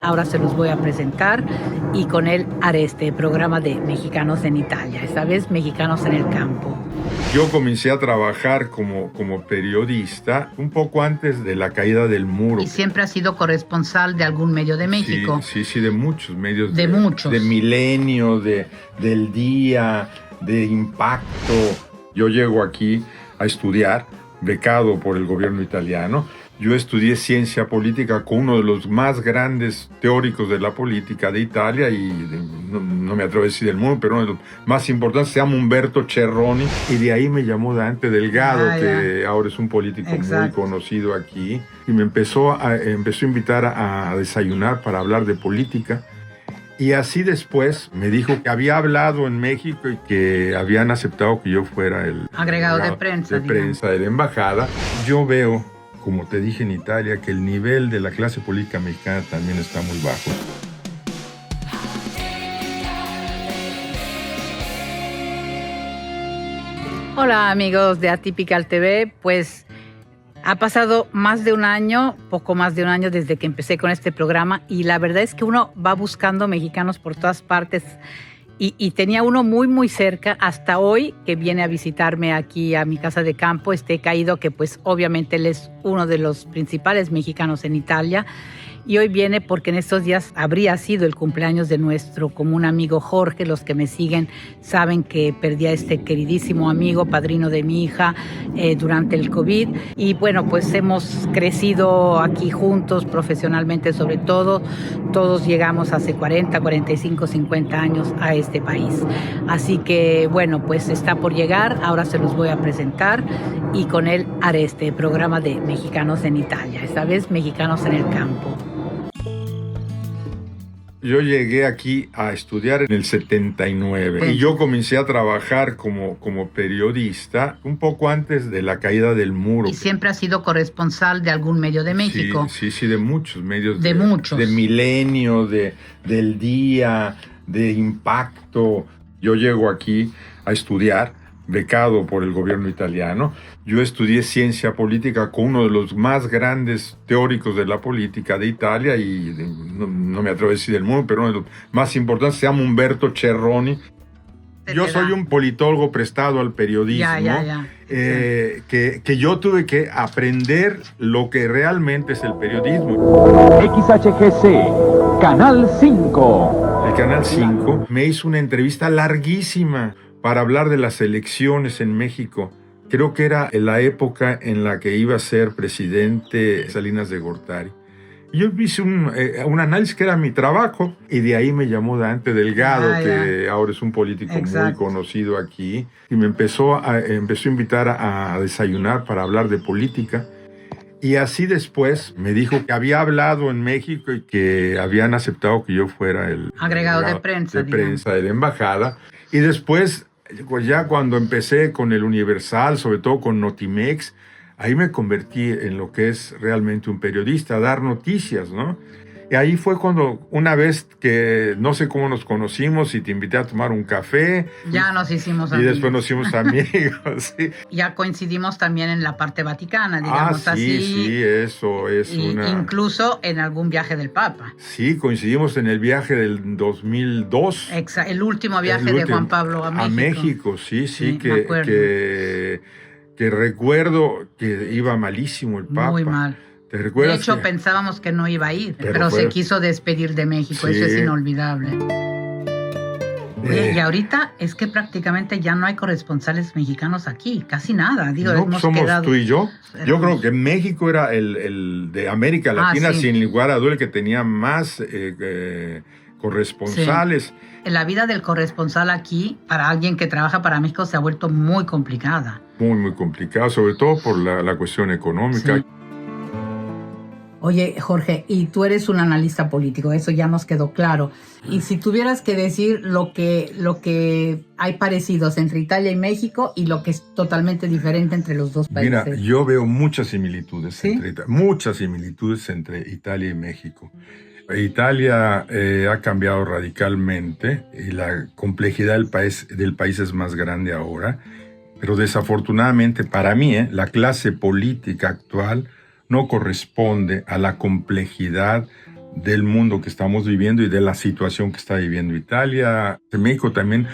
ahora se los voy a presentar y con él haré este programa de Mexicanos en Italia, esta vez Mexicanos en el campo. Yo comencé a trabajar como periodista un poco antes de la caída del muro. ¿Y siempre has sido corresponsal de algún medio de México? Sí, de muchos medios. De muchos. De Milenio, del Día, de Impacto. Yo llego aquí a estudiar, becado por el gobierno italiano. Yo estudié ciencia política con uno de los más grandes teóricos de la política de Italia y no me atrevo a decir del mundo, pero uno de los más importantes, se llama Umberto Cerroni, y de ahí me llamó Dante Delgado, que ahora es un político muy conocido aquí, y me empezó a invitar a desayunar para hablar de política. Y así después me dijo que había hablado en México y que habían aceptado que yo fuera el agregado de prensa de la embajada. Yo veo, como te dije en Italia, que el nivel de la clase política mexicana también está muy bajo. Hola amigos de Atypical TV, pues ha pasado más de un año, poco más de un año desde que empecé con este programa y la verdad es que uno va buscando mexicanos por todas partes y tenía uno muy cerca hasta hoy que viene a visitarme aquí a mi casa de campo, Caído, que pues obviamente él es uno de los principales mexicanos en Italia. Y hoy viene porque en estos días habría sido el cumpleaños de nuestro común amigo Jorge. Los que me siguen saben que perdí a este queridísimo amigo, padrino de mi hija, durante el COVID. Y bueno, pues hemos crecido aquí juntos, profesionalmente sobre todo. Todos llegamos hace 40, 45, 50 años a este país. Así que bueno, pues está por llegar. Ahora se los voy a presentar y con él haré este programa de Mexicanos en Italia. Esta vez Mexicanos en el campo. Yo llegué aquí a estudiar en el 79 y yo comencé a trabajar como periodista un poco antes de la caída del muro. ¿Y siempre has sido corresponsal de algún medio de México? Sí, de muchos medios. De muchos. De Milenio, del Día, de Impacto. Yo llego aquí a estudiar, becado por el gobierno italiano. Yo estudié ciencia política con uno de los más grandes teóricos de la política de Italia y no me atrevo a decir del mundo, pero uno de los más importantes, se llama Umberto Cerroni. Yo soy un politólogo prestado al periodismo, que yo tuve que aprender lo que realmente es el periodismo. XHGC, Canal 5. El Canal 5 me hizo una entrevista larguísima para hablar de las elecciones en México. Creo que era en la época en la que iba a ser presidente Salinas de Gortari. Yo hice un análisis que era mi trabajo y de ahí me llamó Dante Delgado, que ahora es un político muy conocido aquí, y me empezó a invitar a desayunar para hablar de política. Y así después me dijo que había hablado en México y que habían aceptado que yo fuera el agregado de prensa de la embajada. Y después, pues ya cuando empecé con el Universal, sobre todo con Notimex, ahí me convertí en lo que es realmente un periodista, a dar noticias, ¿no? Y ahí fue cuando, una vez que no sé cómo nos conocimos y te invité a tomar un café. Ya nos hicimos amigos. Y después nos hicimos amigos, sí. Ya coincidimos también en la parte vaticana, digamos así. Sí, eso es incluso en algún viaje del Papa. Sí, coincidimos en el viaje del 2002. El último viaje de Juan Pablo a México. A México, sí, que recuerdo que iba malísimo el Papa. Muy mal. De hecho, pensábamos que no iba a ir, pero se quiso despedir de México. Eso es inolvidable. Oye, y ahorita es que prácticamente ya no hay corresponsales mexicanos aquí, casi nada. Digo, no, somos tú y yo. Yo creo que México era el de América Latina, sin lugar a duda, el que tenía más corresponsales. Sí. La vida del corresponsal aquí, para alguien que trabaja para México, se ha vuelto muy complicada. Muy complicada, sobre todo por la cuestión económica. Sí. Oye, Jorge, y tú eres un analista político, eso ya nos quedó claro. Y si tuvieras que decir lo que hay parecidos entre Italia y México y lo que es totalmente diferente entre los dos países. Mira, yo veo muchas similitudes, ¿sí? Muchas similitudes entre Italia y México. Italia ha cambiado radicalmente y la complejidad del país es más grande ahora, pero desafortunadamente para mí la clase política actual no corresponde a la complejidad del mundo que estamos viviendo y de la situación que está viviendo Italia. México también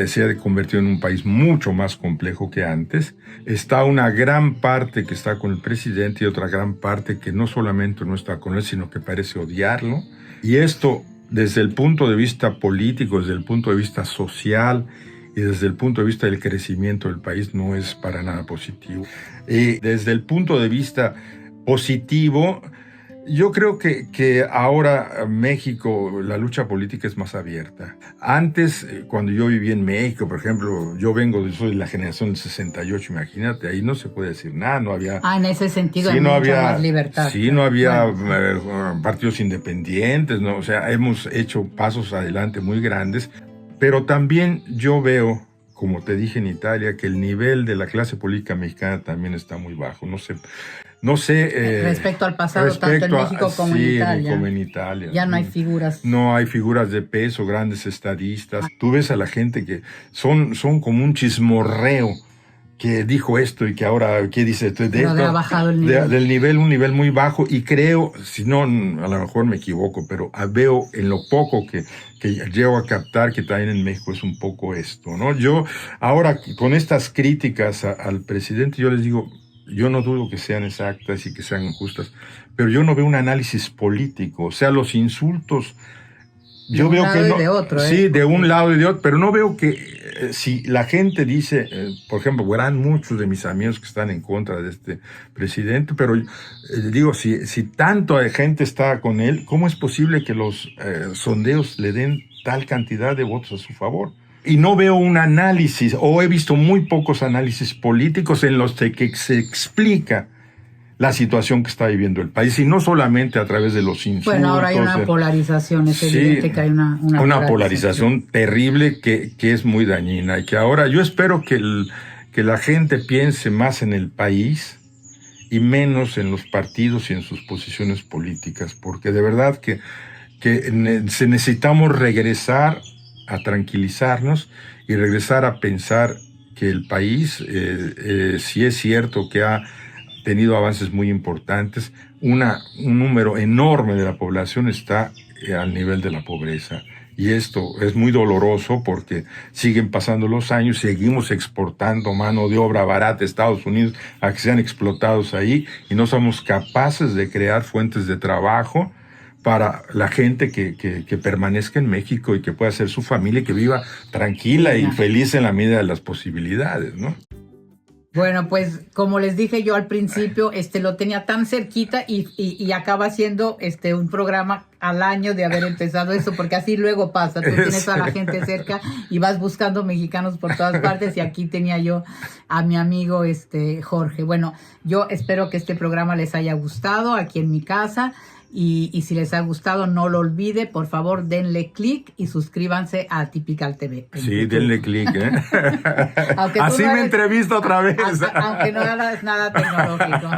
se ha convertido en un país mucho más complejo que antes. Está una gran parte que está con el presidente y otra gran parte que no solamente no está con él, sino que parece odiarlo. Y esto, desde el punto de vista político, desde el punto de vista social y desde el punto de vista del crecimiento del país, no es para nada positivo. Y desde el punto de vista positivo, yo creo que ahora México, la lucha política es más abierta. Antes, cuando yo vivía en México, por ejemplo, soy de la generación del 68, imagínate, ahí no se puede decir nada, no había... en ese sentido sí, hay no mucha había, más libertad. Sí, no había partidos independientes, ¿no? O sea, hemos hecho pasos adelante muy grandes, pero también yo veo, como te dije en Italia, que el nivel de la clase política mexicana también está muy bajo. No sé. Respecto al pasado, tanto en México como en Italia. Como en Italia. Ya no hay figuras. No hay figuras de peso, grandes estadistas. Tú ves a la gente que son como un chismorreo que dijo esto y que ahora, ¿qué dice? Ha bajado el nivel. Del nivel, un nivel muy bajo, y creo, si no, a lo mejor me equivoco, pero veo en lo poco que llego a captar que también en México es un poco esto, ¿no? Yo, ahora, con estas críticas al presidente, yo les digo, yo no dudo que sean exactas y que sean justas, pero yo no veo un análisis político, o sea, los insultos... Yo veo que no, de otro, sí, de un lado y de otro, pero no veo que si la gente dice, por ejemplo, verán muchos de mis amigos que están en contra de este presidente, pero digo, si tanto gente está con él, ¿cómo es posible que los sondeos le den tal cantidad de votos a su favor? Y no veo un análisis, o he visto muy pocos análisis políticos en los que se explica la situación que está viviendo el país, y no solamente a través de los insultos. Bueno, ahora hay una polarización, es evidente que hay una polarización terrible que es muy dañina, y que ahora yo espero que la gente piense más en el país y menos en los partidos y en sus posiciones políticas, porque de verdad que necesitamos regresar a tranquilizarnos y regresar a pensar que el país, sí es cierto que ha tenido avances muy importantes, un número enorme de la población está al nivel de la pobreza. Y esto es muy doloroso porque siguen pasando los años, seguimos exportando mano de obra barata a Estados Unidos a que sean explotados ahí, y no somos capaces de crear fuentes de trabajo para la gente que permanezca en México y que pueda ser su familia y que viva tranquila y feliz en la medida de las posibilidades, ¿no? Bueno, pues como les dije yo al principio, lo tenía tan cerquita y acaba siendo un programa al año de haber empezado eso, porque así luego pasa, tú tienes a la gente cerca y vas buscando mexicanos por todas partes, y aquí tenía yo a mi amigo Jorge. Bueno, yo espero que este programa les haya gustado aquí en mi casa. Y si les ha gustado, no lo olvide, por favor, denle clic y suscríbanse a Atypical TV. Sí, denle clic, ¿eh? Así me entrevisto otra vez. Aunque no hagas nada tecnológico.